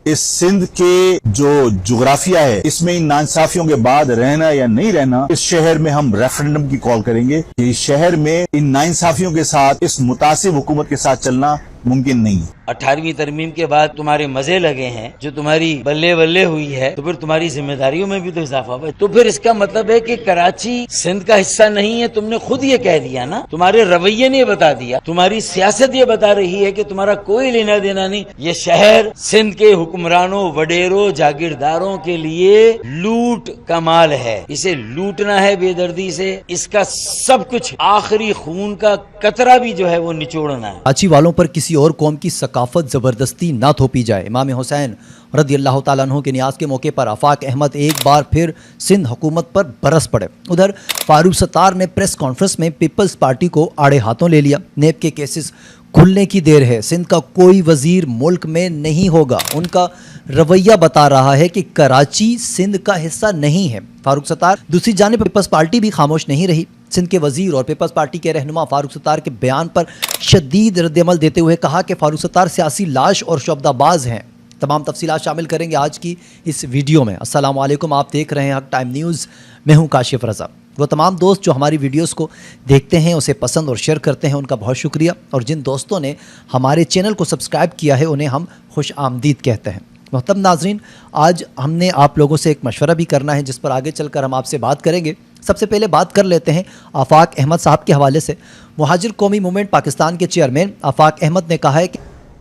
इस सिंध के जो जोग्राफिया है इसमें इन नाइंसाफियों के बाद रहना या नहीं रहना, इस शहर में हम रेफरेंडम की कॉल करेंगे कि इस शहर में इन नाइंसाफियों के साथ, इस मुतासिब हुकूमत के साथ चलना मुमकिन नहीं है। 18वीं तरमीम के बाद तुम्हारे मजे लगे हैं, जो तुम्हारी बल्ले बल्ले हुई है, तो फिर तुम्हारी जिम्मेदारियों में भी तो इजाफा हुआ। तो फिर इसका मतलब है कि कराची सिंध का हिस्सा नहीं है। तुमने खुद ये कह दिया ना, तुम्हारे रवैये ने बता दिया, तुम्हारी सियासत ये बता रही है कि तुम्हारा कोई लेना देना नहीं। ये शहर सिंध के हुक्मरानों, वडेरों, जागीरदारों के लिए लूट का माल है। इसे लूटना है बेदर्दी से, इसका सब कुछ आखिरी खून का कतरा भी जो है वो निचोड़ना है। कराची वालों पर किसी और कौम की सकाफत ज़बरदस्ती ना थोपी जाए। इमाम हुसैन रदी अल्लाह तआला अन्हु के नियाज़ के मौके पर आफाक अहमद एक बार फिर सिंध हुकूमत पर बरस पड़े। उधर फारूक सत्तार ने प्रेस कॉन्फ्रेंस में पीपल्स पार्टी को आड़े हाथों ले लिया। नेब के केसेस खुलने की देर है, सिंध का कोई वजीर मुल्क में नहीं होगा। उनका रवैया बता रहा है कि कराची सिंध का हिस्सा नहीं है। फारूक सत्तार दूसरी जानिब पीपल्स पार्टी भी खामोश नहीं रही। सिंध के वजीर और पीपल्स पार्टी के रहनुमा फारूक सत्तार के बयान पर शदीद रद्दअमल देते हुए कहा कि फारूक सत्तार सियासी लाश और शब्दाबाज हैं। तमाम तफसीलात शामिल करेंगे आज की इस वीडियो में। अस्सलाम वालेकुम, आप देख रहे हैं हक टाइम न्यूज़। मैं हूं काशिफ रज़ा। वो तमाम दोस्त जो हमारी वीडियोस को देखते हैं, उसे पसंद और शेयर करते हैं, उनका बहुत शुक्रिया। और जिन दोस्तों ने हमारे चैनल को सब्सक्राइब किया है उन्हें हम खुश आमदीद कहते हैं। मोहतरम नाज़रीन, आज हमने आप लोगों से एक मशवरा भी करना है जिस पर आगे चलकर हम आपसे बात करेंगे। सबसे पहले बात कर लेते हैं आफाक अहमद साहब के हवाले से। मुहाजिर कौमी मूवमेंट पाकिस्तान के चेयरमैन आफाक अहमद ने कहा है कि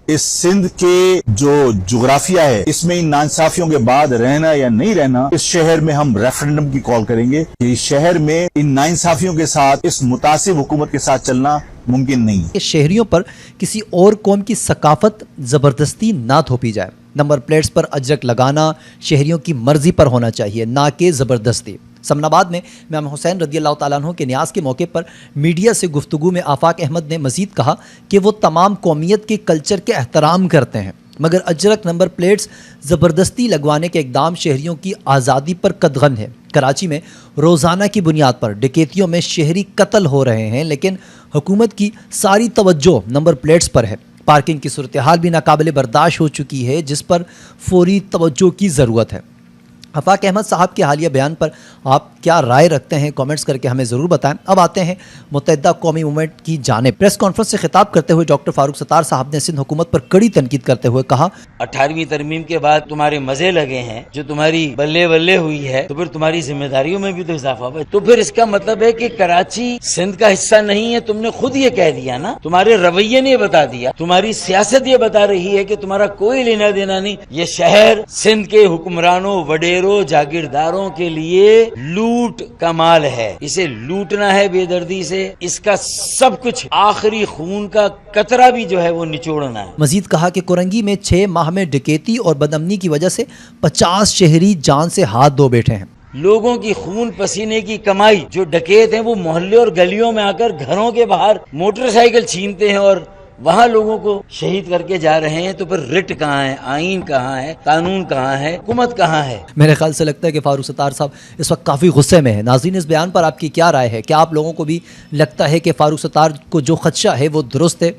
इस सिंध के जो जोग्राफिया है इसमें इन नाइंसाफियों के बाद रहना या नहीं रहना, इस शहर में हम रेफरेंडम की कॉल करेंगे कि इस शहर में इन नाइंसाफियों के साथ, इस मुतासिब हुकूमत के साथ चलना मुमकिन नहीं है। शहरियों पर किसी और कौम की सकाफत ज़बरदस्ती ना थोपी जाए। नंबर प्लेट्स पर अजरक लगाना शहरियों की मर्जी पर होना चाहिए, ना कि ज़बरदस्ती। समनाबाद में इमाम हुसैन रदी अल्लाह तआला अन्हु के न्याज़ के मौके पर मीडिया से गुफ्तगू में आफाक अहमद ने मज़ीद कहा कि वो तमाम कौमियत के कल्चर के एहतराम करते हैं, मगर अजरक नंबर प्लेट्स ज़बरदस्ती लगवाने के इक़दाम शहरियों की आज़ादी पर कदगन है। कराची में रोज़ाना की बुनियाद पर डकैतियों में शहरी कत्ल हो रहे हैं, लेकिन हुकूमत की सारी तवज्जो नंबर प्लेट्स पर है। पार्किंग की सूरत हाल भी नाकाबिले बर्दाश्त हो चुकी है, जिस पर फौरी तवज्जो की ज़रूरत है। आफाक अहमद साहब के हालिया बयान पर आप क्या राय रखते हैं, कमेंट्स करके हमें ज़रूर बताएं। अब आते हैं मुत्तहिदा कौमी मूवमेंट की जानिब। प्रेस कॉन्फ्रेंस से खिताब करते हुए डॉक्टर फारूक सत्तार साहब ने सिंध हुकूमत पर कड़ी तनकीद करते हुए कहा, 18वीं तरमीम के बाद तुम्हारे मजे लगे हैं, जो तुम्हारी बल्ले बल्ले हुई है, तो फिर तुम्हारी जिम्मेदारियों में भी तो इजाफा हुआ। तो फिर इसका मतलब है कि कराची सिंध का हिस्सा नहीं है। तुमने खुद ये कह दिया ना, तुम्हारे रवैये ने बता दिया, तुम्हारी सियासत ये बता रही है कि तुम्हारा कोई लेना देना नहीं। ये शहर सिंध के हुक्मरानों, वडेरों, जागीरदारों के लिए लूट का माल है। इसे लूटना है बेदर्दी से, इसका सब कुछ आखिरी खून का कतरा भी जो है वो निचोड़ना है। मजीद कहा कि कोरंगी में 6 माह में डकैती और बदअमनी की वजह से 50 शहरी जान से हाथ धो बैठे हैं। लोगों की खून पसीने की कमाई, जो डकैत हैं वो मोहल्ले और गलियों में आकर घरों के बाहर मोटरसाइकिल छीनते हैं और वहाँ लोगों को शहीद करके जा रहे हैं। तो फिर रिट कहाँ है, आइन कहाँ है, कानून कहाँ है, हुकूमत कहाँ है? मेरे ख्याल से लगता है कि फारूक सत्तार साहब इस वक्त काफ़ी गुस्से में है। नाज़रीन, इस बयान पर आपकी क्या राय है? क्या आप लोगों को भी लगता है कि फारूक सत्तार को जो खदशा है वो दुरुस्त है,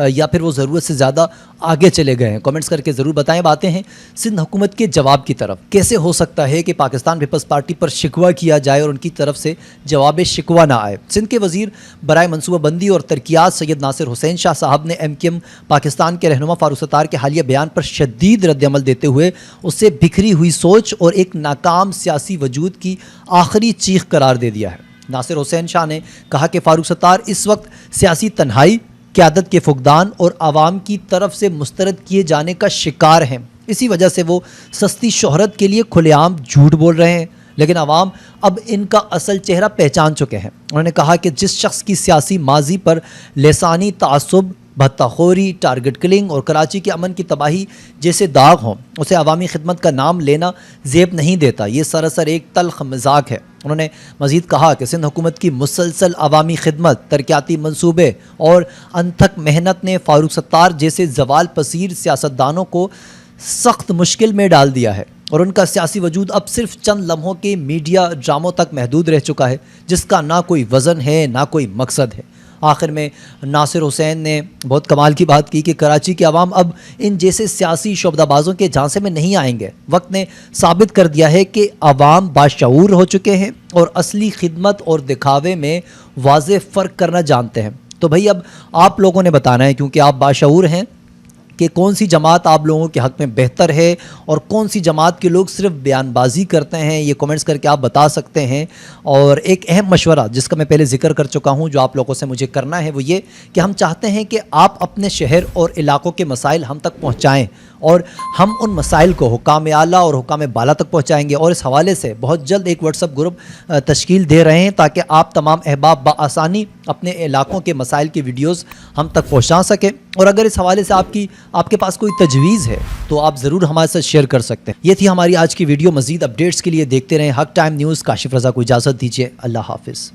या फिर वो ज़रूरत से ज़्यादा आगे चले गए हैं? कमेंट्स करके ज़रूर बताएं। बातें हैं सिंध हुकूमत के जवाब की तरफ। कैसे हो सकता है कि पाकिस्तान पीपल्स पार्टी पर शिकवा किया जाए और उनकी तरफ से जवाब शिकवा ना आए? सिंध के वज़ीर बराए मनसूबाबंदी और तरक्यात सैयद नासिर हुसैन शाह साहब ने MKM पाकिस्तान के रहनुमा फारूक सत्तार के हालिया बयान पर शदीद रद्दअमल देते हुए उसे बिखरी हुई सोच और एक नाकाम सियासी वजूद की आखिरी चीख करार दे दिया है। नासिर हुसैन शाह ने कहा कि फारूक सत्तार इस वक्त सियासी तन्हाई, क़यादत के फुकदान और आवाम की तरफ से मुस्तरद किए जाने का शिकार हैं। इसी वजह से वो सस्ती शोहरत के लिए खुलेआम झूठ बोल रहे हैं, लेकिन आवाम अब इनका असल चेहरा पहचान चुके हैं। उन्होंने कहा कि जिस शख्स की सियासी माजी पर लिसानी तासुब, भत्ताखोरी, टारगेट किलिंग और कराची के अमन की तबाही जैसे दाग हों, उसे अवामी खिदमत का नाम लेना ज़ेब नहीं देता। ये सरासर एक तल्ख मजाक है। उन्होंने मज़ीद कहा कि सिंध हुकूमत की मुसलसल अवामी खिदमत, तरक्याती मनसूबे और अनथक मेहनत ने फारूक सत्तार जैसे जवाल पसीर सियासतदानों को सख्त मुश्किल में डाल दिया है और उनका सियासी वजूद अब सिर्फ चंद लम्हों के मीडिया ड्रामों तक महदूद रह चुका है, जिसका ना कोई वज़न है ना कोई मकसद है। آخر میں ناصر حسین نے بہت کمال کی بات کی کہ کراچی کے عوام اب ان جیسے سیاسی شعبدہ بازوں کے جھانسے میں نہیں آئیں گے. وقت نے ثابت کر دیا ہے کہ عوام باشعور ہو چکے ہیں اور اصلی خدمت اور دکھاوے میں واضح فرق کرنا جانتے ہیں. تو بھائی اب آپ لوگوں نے بتانا ہے, کیونکہ آپ باشعور ہیں, کہ کون سی جماعت آپ لوگوں کے حق میں بہتر ہے اور کون سی جماعت کے لوگ صرف بیان بازی کرتے ہیں. یہ کومنٹس کر کے آپ بتا سکتے ہیں. اور ایک اہم مشورہ جس کا میں پہلے ذکر کر چکا ہوں, جو آپ لوگوں سے مجھے کرنا ہے, وہ یہ کہ ہم چاہتے ہیں کہ آپ اپنے شہر اور علاقوں کے مسائل ہم تک پہنچائیں اور ہم ان مسائل کو حکام اعلیٰ اور حکام بالا تک پہنچائیں گے. اور اس حوالے سے بہت جلد ایک واٹس ایپ گروپ تشکیل دے رہے ہیں تاکہ آپ تمام احباب بآسانی اپنے علاقوں کے مسائل کی ویڈیوز ہم تک پہنچا سکیں. اور اگر اس حوالے سے آپ کے پاس کوئی تجویز ہے تو آپ ضرور ہمارے ساتھ شیئر کر سکتے ہیں. یہ تھی ہماری آج کی ویڈیو. مزید اپڈیٹس کے لیے دیکھتے رہیں حق ٹائم نیوز. کاشف رضا کو اجازت دیجیے. اللہ حافظ.